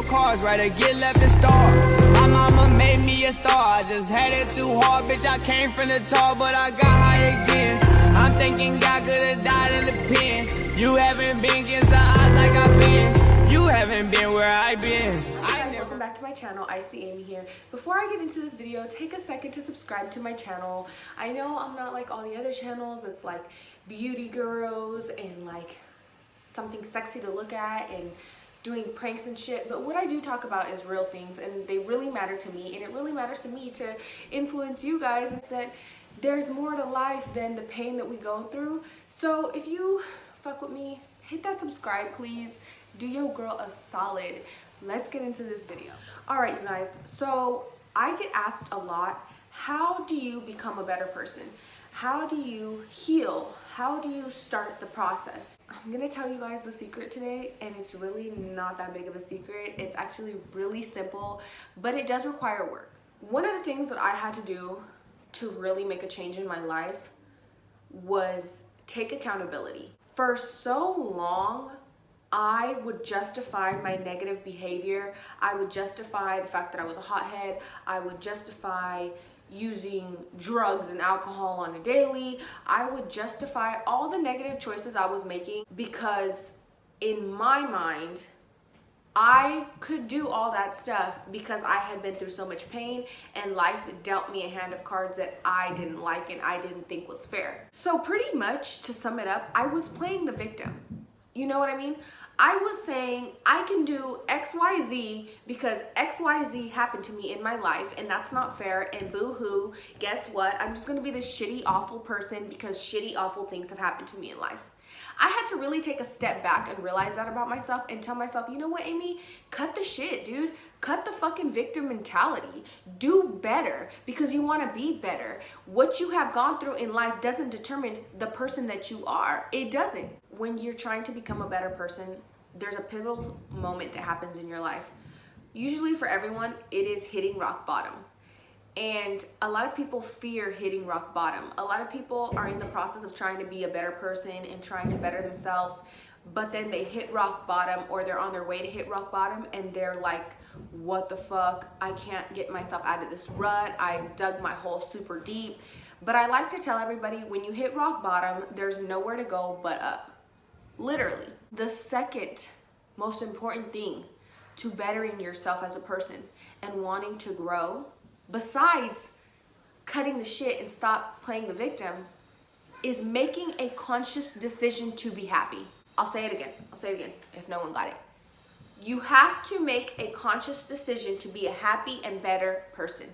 cars, rather get left and starve. My mama made me a star, I just had it too hard. Bitch, I came from the top, but I got high again. I'm thinking God could've died in the pen. You haven't been against the odds like I've been. You haven't been where I've been. Welcome back to my channel. icyayme here. Before I get into this video, take a second to subscribe to my channel. I know I'm not like all the other channels. It's like beauty gurus and like something sexy to look at and doing pranks and shit, but what I do talk about is real things, and they really matter to me, and it really matters to me to influence you guys. It's that there's more to life than the pain that we go through. So if you fuck with me, hit that subscribe, please. Do your girl a solid. Let's get into this video. All right, you guys, so I get asked a lot, how do you become a better person? How do you heal? How do you start the process? I'm gonna tell you guys the secret today, and it's really not that big of a secret. It's actually really simple, but it does require work. One of the things that I had to do to really make a change in my life was take accountability. For so long, I would justify my negative behavior. I would justify the fact that I was a hothead. I would justify using drugs and alcohol on a daily. I would justify all the negative choices I was making because in my mind, I could do all that stuff because I had been through so much pain and life dealt me a hand of cards that I didn't like and I didn't think was fair. So pretty much to sum it up, I was playing the victim. You know what I mean? I was saying I can do XYZ because XYZ happened to me in my life and that's not fair, and boo-hoo, guess what? I'm just gonna be this shitty, awful person because shitty, awful things have happened to me in life. I had to really take a step back and realize that about myself and tell myself, you know what, Amy? Cut the shit, dude. Cut the fucking victim mentality. Do better because you want to be better. What you have gone through in life doesn't determine the person that you are. It doesn't. When you're trying to become a better person, there's a pivotal moment that happens in your life. Usually for everyone, it is hitting rock bottom. And a lot of people fear hitting rock bottom. A lot of people are in the process of trying to be a better person and trying to better themselves, but then they hit rock bottom or they're on their way to hit rock bottom and they're like, what the fuck? I can't get myself out of this rut. I dug my hole super deep. But I like to tell everybody, when you hit rock bottom, there's nowhere to go but up. Literally. The second most important thing to bettering yourself as a person and wanting to grow, besides cutting the shit and stop playing the victim, is making a conscious decision to be happy. I'll say it again if no one got it. You have to make a conscious decision to be a happy and better person.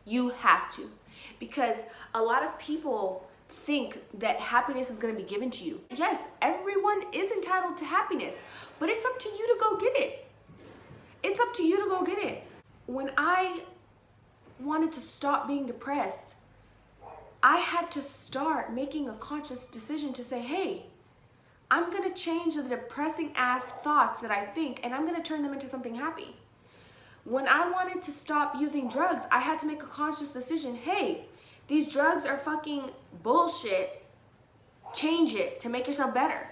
You have to. Because a lot of people think that happiness is going to be given to you. Yes, everyone is entitled to happiness, but it's up to you to go get it. It's up to you to go get it. When I wanted to stop being depressed, I had to start making a conscious decision to say, hey, I'm gonna change the depressing ass thoughts that I think and I'm gonna turn them into something happy. When I wanted to stop using drugs, I had to make a conscious decision, hey, these drugs are fucking bullshit. Change it to make yourself better.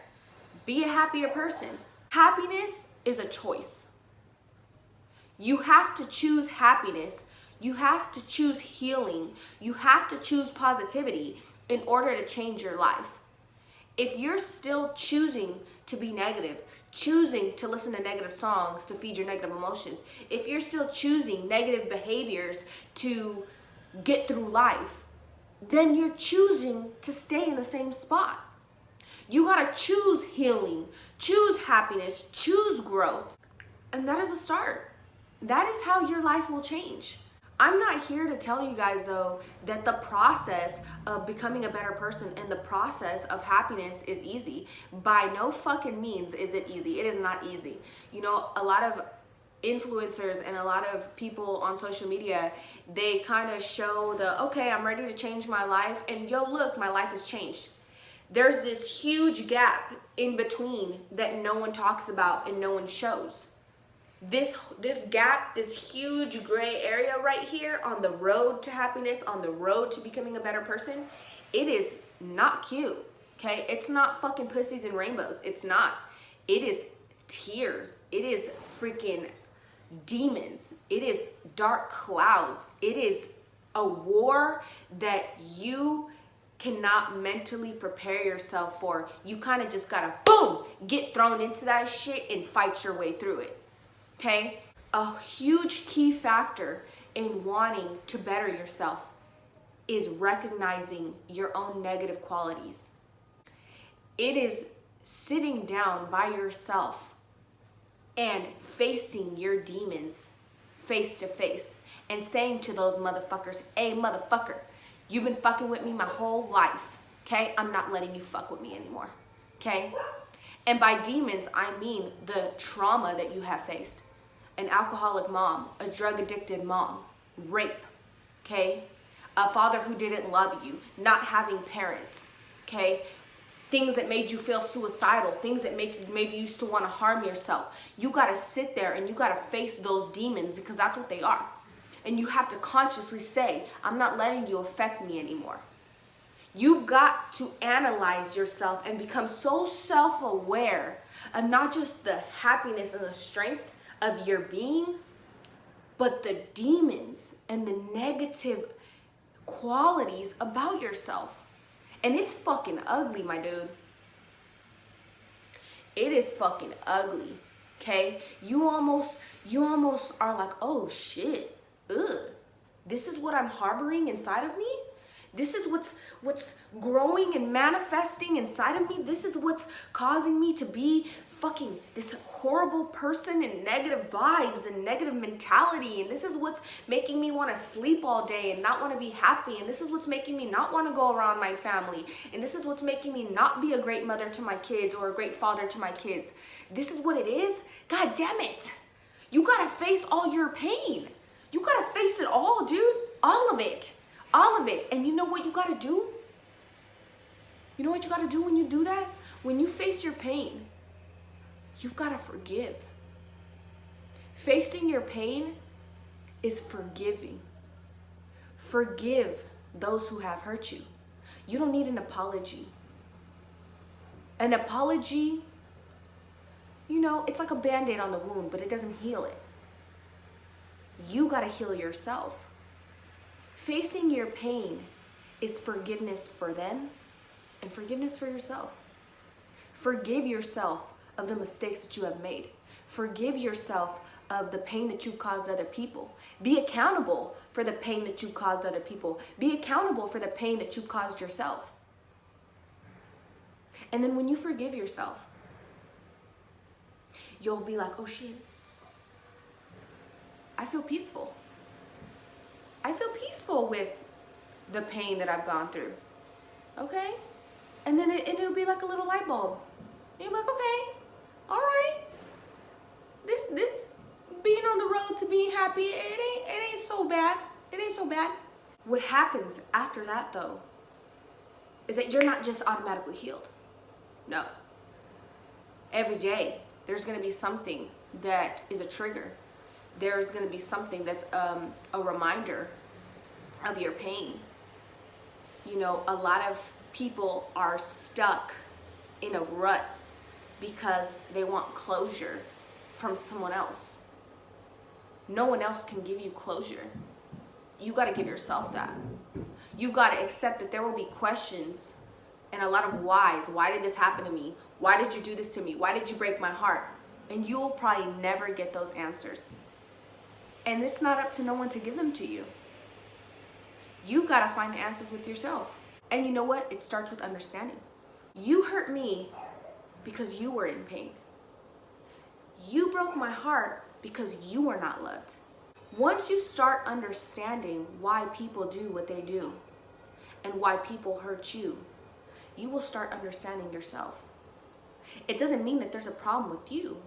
Be a happier person. Happiness is a choice. You have to choose happiness. You have to choose healing. You have to choose positivity in order to change your life. If you're still choosing to be negative, choosing to listen to negative songs to feed your negative emotions, if you're still choosing negative behaviors to get through life, then you're choosing to stay in the same spot. You gotta choose healing, choose happiness, choose growth. And that is a start. That is how your life will change. I'm not here to tell you guys though that the process of becoming a better person and the process of happiness is easy. By no fucking means is it easy. It is not easy. You know, a lot of influencers and a lot of people on social media, they kind of show the, okay, I'm ready to change my life, and yo, look, my life has changed. There's this huge gap in between that no one talks about and no one shows. This gap, this huge gray area right here on the road to happiness, on the road to becoming a better person, it is not cute, okay? It's not fucking pussies and rainbows. It's not. It is tears. It is freaking demons. It is dark clouds. It is a war that you cannot mentally prepare yourself for. You kind of just gotta, boom, get thrown into that shit and fight your way through it. Okay? A huge key factor in wanting to better yourself is recognizing your own negative qualities. It is sitting down by yourself and facing your demons face to face and saying to those motherfuckers, hey motherfucker, you've been fucking with me my whole life, okay? I'm not letting you fuck with me anymore, okay? And by demons, I mean the trauma that you have faced. An alcoholic mom, a drug addicted mom, rape, okay? A father who didn't love you, not having parents, okay? Things that made you feel suicidal, things that maybe you used to want to harm yourself. You got to sit there and you got to face those demons because that's what they are. And you have to consciously say, I'm not letting you affect me anymore. You've got to analyze yourself and become so self-aware of not just the happiness and the strength of your being, but the demons and the negative qualities about yourself. And it's fucking ugly, my dude. It is fucking ugly, okay? You almost are like, oh shit, ugh. This is what I'm harboring inside of me? This is what's growing and manifesting inside of me? This is what's causing me to be fucking this horrible person and negative vibes and negative mentality, and this is what's making me want to sleep all day and not want to be happy, and this is what's making me not want to go around my family, and this is what's making me not be a great mother to my kids or a great father to my kids. This is what it is? God damn it. You gotta face all your pain. You gotta face it all, dude. All of it. All of it. And you know what you gotta do? You know what you gotta do when you do that? When you face your pain, you've got to forgive. Facing your pain is forgiving. Forgive those who have hurt you. You don't need an apology. An apology, you know, it's like a Band-Aid on the wound, but it doesn't heal it. You got to heal yourself. Facing your pain is forgiveness for them and forgiveness for yourself. Forgive yourself of the mistakes that you have made. Forgive yourself of the pain that you caused other people. Be accountable for the pain that you caused other people. Be accountable for the pain that you caused yourself. And then when you forgive yourself, you'll be like, oh shit, I feel peaceful. I feel peaceful with the pain that I've gone through. Okay? And then it'll be like a little light bulb. And you'll be like, okay, all right, this being on the road to being happy, it ain't so bad. It ain't so bad. What happens after that though is that you're not just automatically healed. No. Every day there's gonna be something that is a trigger. There's gonna be something that's a reminder of your pain. You know, a lot of people are stuck in a rut because they want closure from someone else. No one else can give you closure. You got to give yourself that. You got to accept that there will be questions and a lot of whys. Why did this happen to me? Why did you do this to me? Why did you break my heart? And you will probably never get those answers. And it's not up to no one to give them to you. You got to find the answers with yourself. And you know what? It starts with understanding. You hurt me because you were in pain. You broke my heart because you were not loved. Once you start understanding why people do what they do and why people hurt you, you will start understanding yourself. It doesn't mean that there's a problem with you.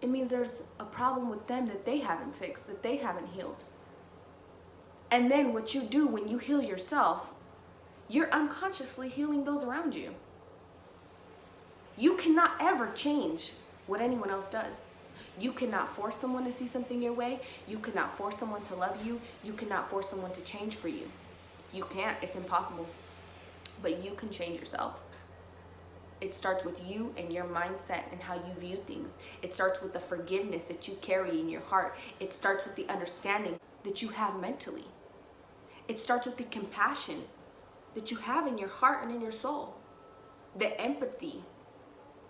It means there's a problem with them that they haven't fixed, that they haven't healed. And then what you do when you heal yourself, you're unconsciously healing those around you. You cannot ever change what anyone else does. You cannot force someone to see something your way. You cannot force someone to love you. You cannot force someone to change for you. You can't. It's impossible. But you can change yourself. It starts with you and your mindset and how you view things. It starts with the forgiveness that you carry in your heart. It starts with the understanding that you have mentally. It starts with the compassion that you have in your heart and in your soul. The empathy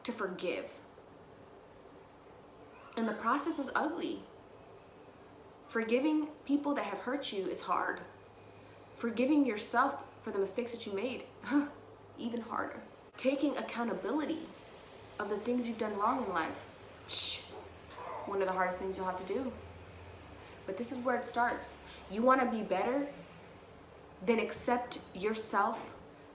to forgive. And the process is ugly. Forgiving people that have hurt you is hard. Forgiving yourself for the mistakes that you made, even harder. Taking accountability of the things you've done wrong in life, one of the hardest things you'll have to do. But this is where it starts. You want to be better? Then accept yourself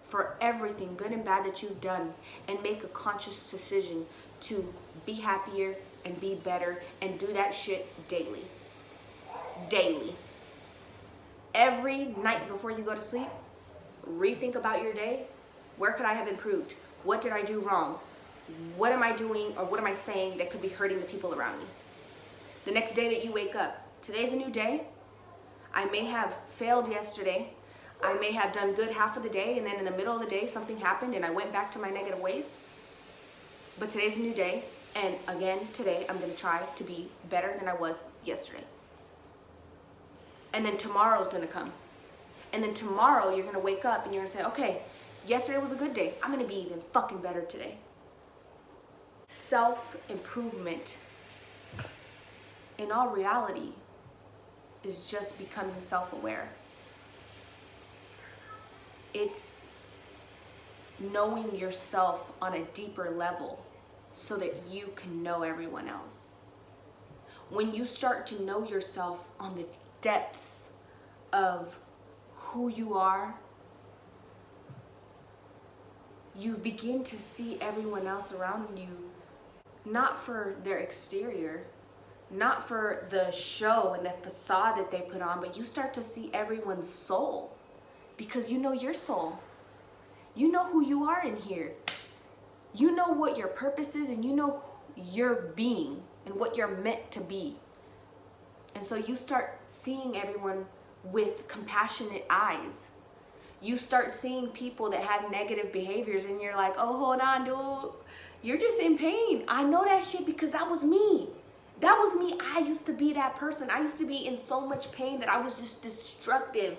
for everything good and bad that you've done and make a conscious decision to be happier and be better and do that shit daily. Daily. Every night before you go to sleep, rethink about your day. Where could I have improved? What did I do wrong? What am I doing or what am I saying that could be hurting the people around me? The next day that you wake up, today's a new day. I may have failed yesterday. I may have done good half of the day, and then in the middle of the day something happened and I went back to my negative ways. But today's a new day, and again today I'm going to try to be better than I was yesterday. And then tomorrow's going to come. And then tomorrow you're going to wake up and you're going to say, okay, yesterday was a good day. I'm going to be even fucking better today. Self-improvement, in all reality, is just becoming self-aware. It's knowing yourself on a deeper level so that you can know everyone else. When you start to know yourself on the depths of who you are, you begin to see everyone else around you not for their exterior, not for the show and the facade that they put on, but you start to see everyone's soul because you know your soul. You know who you are in here. You know what your purpose is and you know your being and what you're meant to be. And so you start seeing everyone with compassionate eyes. You start seeing people that have negative behaviors and you're like, oh, hold on, dude. You're just in pain. I know that shit because that was me. That was me. I used to be that person. I used to be in so much pain that I was just destructive.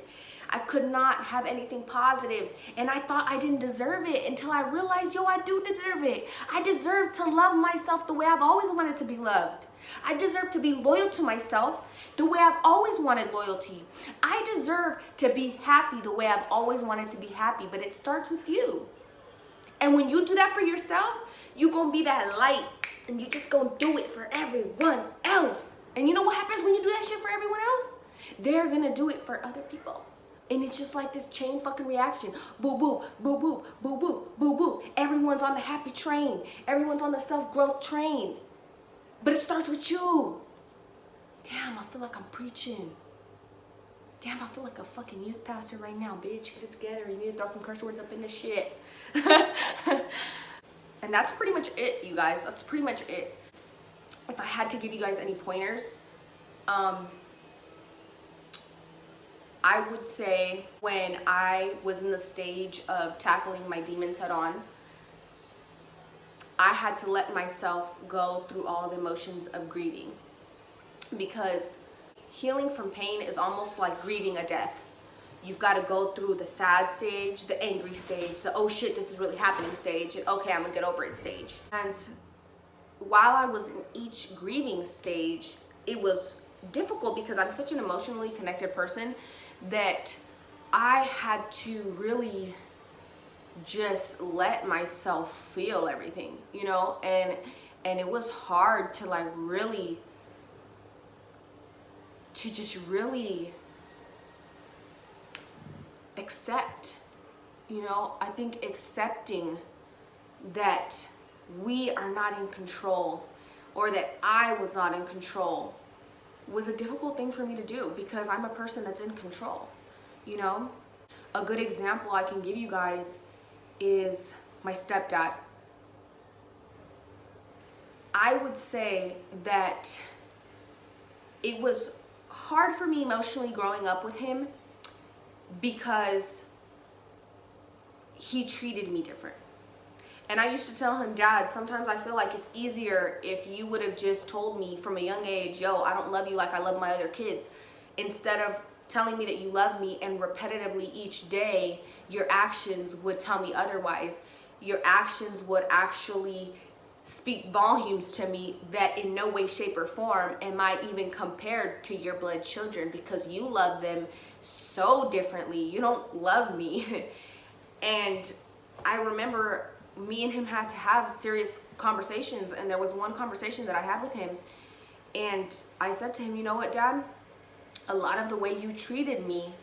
I could not have anything positive. And I thought I didn't deserve it until I realized, yo, I do deserve it. I deserve to love myself the way I've always wanted to be loved. I deserve to be loyal to myself the way I've always wanted loyalty. I deserve to be happy the way I've always wanted to be happy, but it starts with you. And when you do that for yourself, you're going to be that light and you just going to do it for everyone else. And you know what happens when you do that shit for everyone else? They're going to do it for other people. And it's just like this chain fucking reaction. Boo, boo, boo, boo, boo, boo, boo, boo. Everyone's on the happy train. Everyone's on the self-growth train. But it starts with you. Damn, I feel like I'm preaching. Damn, I feel like a fucking youth pastor right now, bitch. Get it together. You need to throw some curse words up in this shit. And that's pretty much it, you guys. That's pretty much it. If I had to give you guys any pointers, I would say when I was in the stage of tackling my demons head on, I had to let myself go through all the emotions of grieving, because healing from pain is almost like grieving a death. You've got to go through the sad stage, the angry stage, the oh shit, this is really happening stage, and okay, I'm gonna get over it stage. And while I was in each grieving stage, it was difficult because I'm such an emotionally connected person that I had to really just let myself feel everything, you know, and it was hard to like really accept, you know. I think accepting that we are not in control, or that I was not in control, was a difficult thing for me to do because I'm a person that's in control, you know. A good example I can give you guys is my stepdad. I would say that it was hard for me emotionally growing up with him because he treated me different. And I used to tell him, Dad, sometimes I feel like it's easier if you would have just told me from a young age, yo, I don't love you like I love my other kids. Instead of telling me that you love me and repetitively each day, your actions would tell me otherwise. Your actions would actually speak volumes to me that in no way, shape, or form am I even compared to your blood children, because you love them so differently. You don't love me. And I remember me and him had to have serious conversations, and there was one conversation that I had with him, and I said to him, you know what, Dad? A lot of the way you treated me,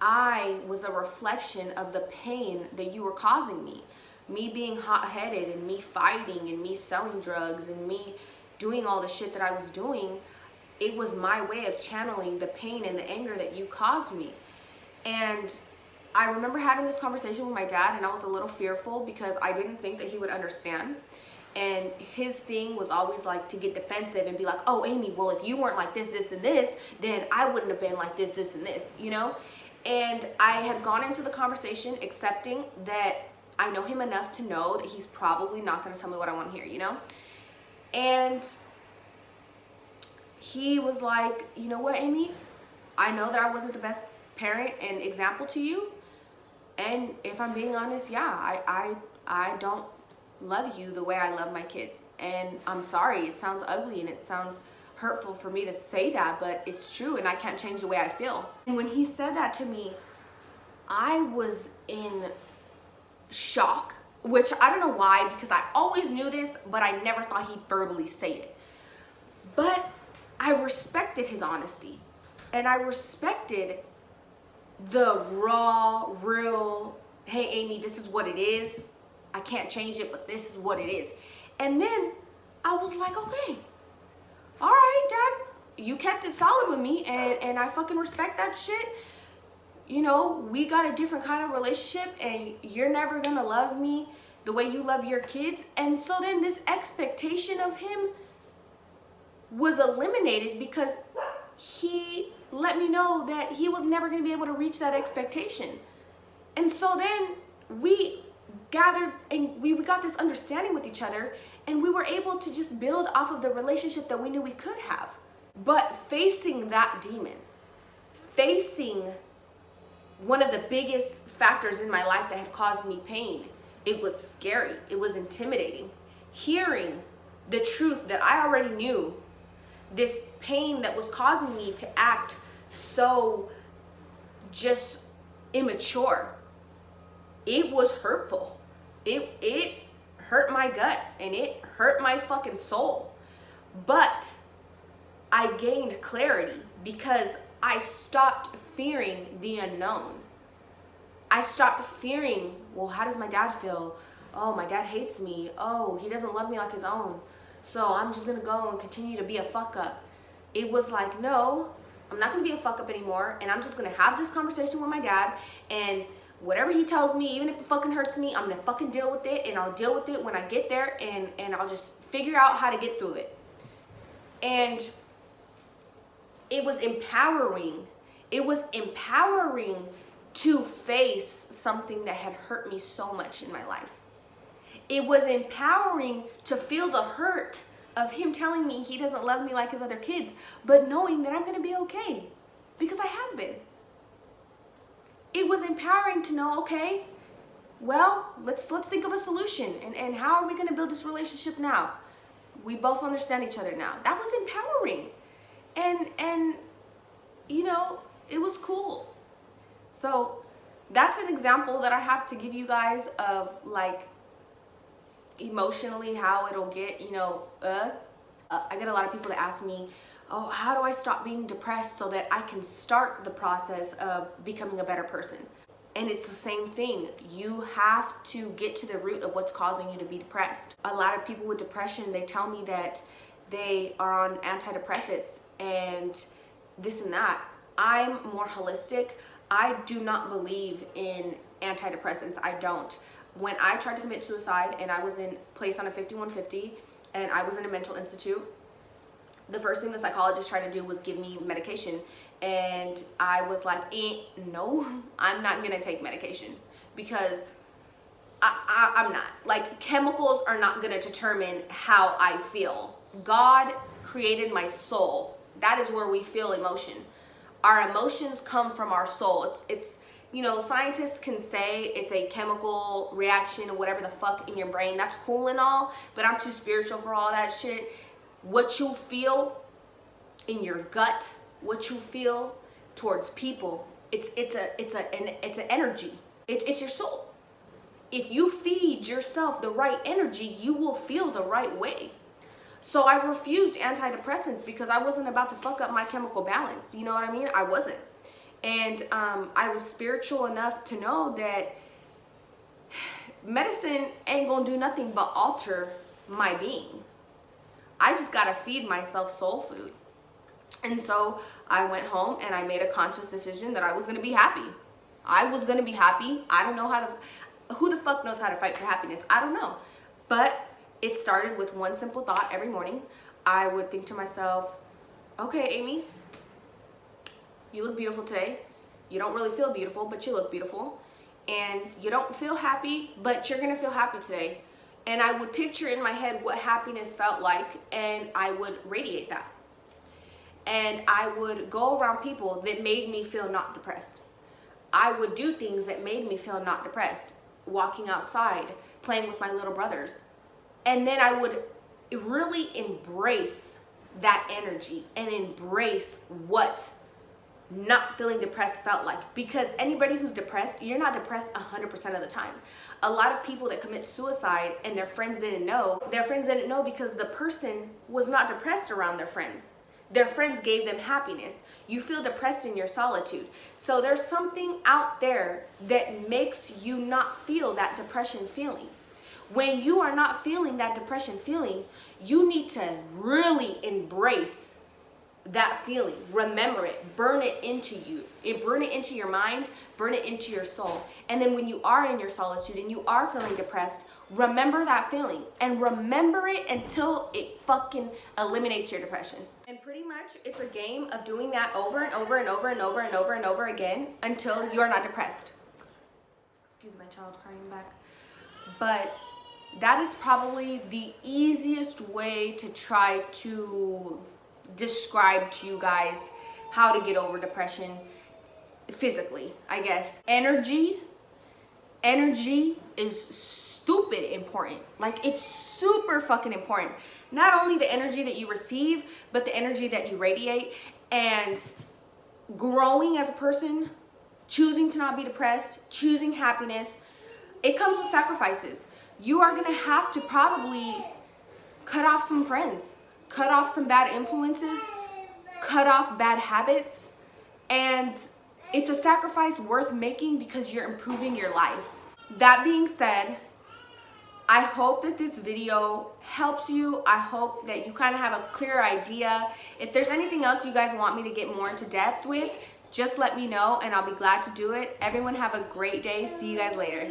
I was a reflection of the pain that you were causing me. Me being hot-headed and me fighting and me selling drugs and me doing all the shit that I was doing, it was my way of channeling the pain and the anger that you caused me. And I remember having this conversation with my dad, and I was a little fearful because I didn't think that he would understand. And his thing was always like to get defensive and be like, oh, Amy, well, if you weren't like this, this, and this, then I wouldn't have been like this, this, and this, you know? And I had gone into the conversation accepting that I know him enough to know that he's probably not going to tell me what I want to hear, you know? And he was like, you know what, Amy? I know that I wasn't the best parent and example to you. And if I'm being honest, yeah, I don't love you the way I love my kids. And I'm sorry, it sounds ugly and it sounds hurtful for me to say that, but it's true, and I can't change the way I feel. And when he said that to me, I was in shock, which I don't know why, because I always knew this, but I never thought he'd verbally say it. But I respected his honesty, and I respected the raw, real, hey, Amy, this is what it is. I can't change it, but this is what it is. And then I was like, okay, all right, Dad, you kept it solid with me, and I fucking respect that shit. You know, we got a different kind of relationship, and you're never gonna love me the way you love your kids. And so then this expectation of him was eliminated because he let me know that he was never going to be able to reach that expectation. And so then we gathered and we got this understanding with each other, and we were able to just build off of the relationship that we knew we could have. But facing that demon, facing one of the biggest factors in my life that had caused me pain, it was scary, it was intimidating. Hearing the truth that I already knew, this pain that was causing me to act so just immature, it was hurtful. It hurt my gut, and it hurt my fucking soul. But I gained clarity because I stopped fearing the unknown. I stopped fearing, well, how does my dad feel? Oh, my dad hates me. Oh, he doesn't love me like his own. So I'm just gonna go and continue to be a fuck up. It was like, no, I'm not gonna be a fuck up anymore, and I'm just gonna have this conversation with my dad, and whatever he tells me, even if it fucking hurts me, I'm gonna fucking deal with it, and I'll deal with it when I get there, and I'll just figure out how to get through it. And it was empowering. It was empowering to face something that had hurt me so much in my life. It was empowering to feel the hurt of him telling me he doesn't love me like his other kids, but knowing that I'm gonna be okay, because I have been. It was empowering to know, okay, well, let's think of a solution, and how are we gonna build this relationship now? We both understand each other now. That was empowering. And you know, it was cool. So that's an example that I have to give you guys of like emotionally how it'll get, you know, I get a lot of people that ask me, oh, how do I stop being depressed so that I can start the process of becoming a better person? And it's the same thing. You have to get to the root of what's causing you to be depressed. A lot of people with depression, they tell me that they are on antidepressants and this and that. I'm more holistic. I do not believe in antidepressants. I don't. When I tried to commit suicide and I was placed on a 5150 and I was in a mental institute, the first thing the psychologist tried to do was give me medication. And I was like, no, I'm not gonna take medication, because I'm not. Like, chemicals are not gonna determine how I feel. God created my soul. That is where we feel emotion. Our emotions come from our soul. It's you know, scientists can say it's a chemical reaction or whatever the fuck in your brain. That's cool and all, but I'm too spiritual for all that shit. What you feel in your gut, what you feel towards people, it's an energy. It's your soul. If you feed yourself the right energy, you will feel the right way. So I refused antidepressants because I wasn't about to fuck up my chemical balance. You know what I mean? I wasn't. And I was spiritual enough to know that medicine ain't gonna do nothing but alter my being. I just gotta feed myself soul food. And so I went home and I made a conscious decision that I was gonna be happy. I was gonna be happy. I don't know how to, who the fuck knows how to fight for happiness? I don't know. But it started with one simple thought every morning. I would think to myself, okay, Amy, you look beautiful today. You don't really feel beautiful, but you look beautiful. And you don't feel happy, but you're gonna feel happy today. And I would picture in my head what happiness felt like, and I would radiate that. And I would go around people that made me feel not depressed. I would do things that made me feel not depressed. Walking outside, playing with my little brothers. And then I would really embrace that energy and embrace what not feeling depressed felt like. Because anybody who's depressed, you're not depressed 100% of the time. A lot of people that commit suicide and their friends didn't know because the person was not depressed around their friends. Their friends gave them happiness. You feel depressed in your solitude. So there's something out there that makes you not feel that depression feeling. When you are not feeling that depression feeling, you need to really embrace that feeling. Remember it. Burn it into you. Burn it into your mind. Burn it into your soul. And then when you are in your solitude and you are feeling depressed, remember that feeling. And remember it until it fucking eliminates your depression. And pretty much it's a game of doing that over and over and over and over and over and over again until you are not depressed. Excuse my child crying back. But that is probably the easiest way to try to describe to you guys how to get over depression physically, I guess. Energy is stupid important. Like, it's super fucking important. Not only the energy that you receive, but the energy that you radiate. And growing as a person, choosing to not be depressed, choosing happiness, it comes with sacrifices. You are gonna have to probably cut off some friends, cut off some bad influences, cut off bad habits, and it's a sacrifice worth making because you're improving your life. That being said, I hope that this video helps you. I hope that you kind of have a clear idea. If there's anything else you guys want me to get more into depth with, just let me know and I'll be glad to do it. Everyone have a great day. See you guys later.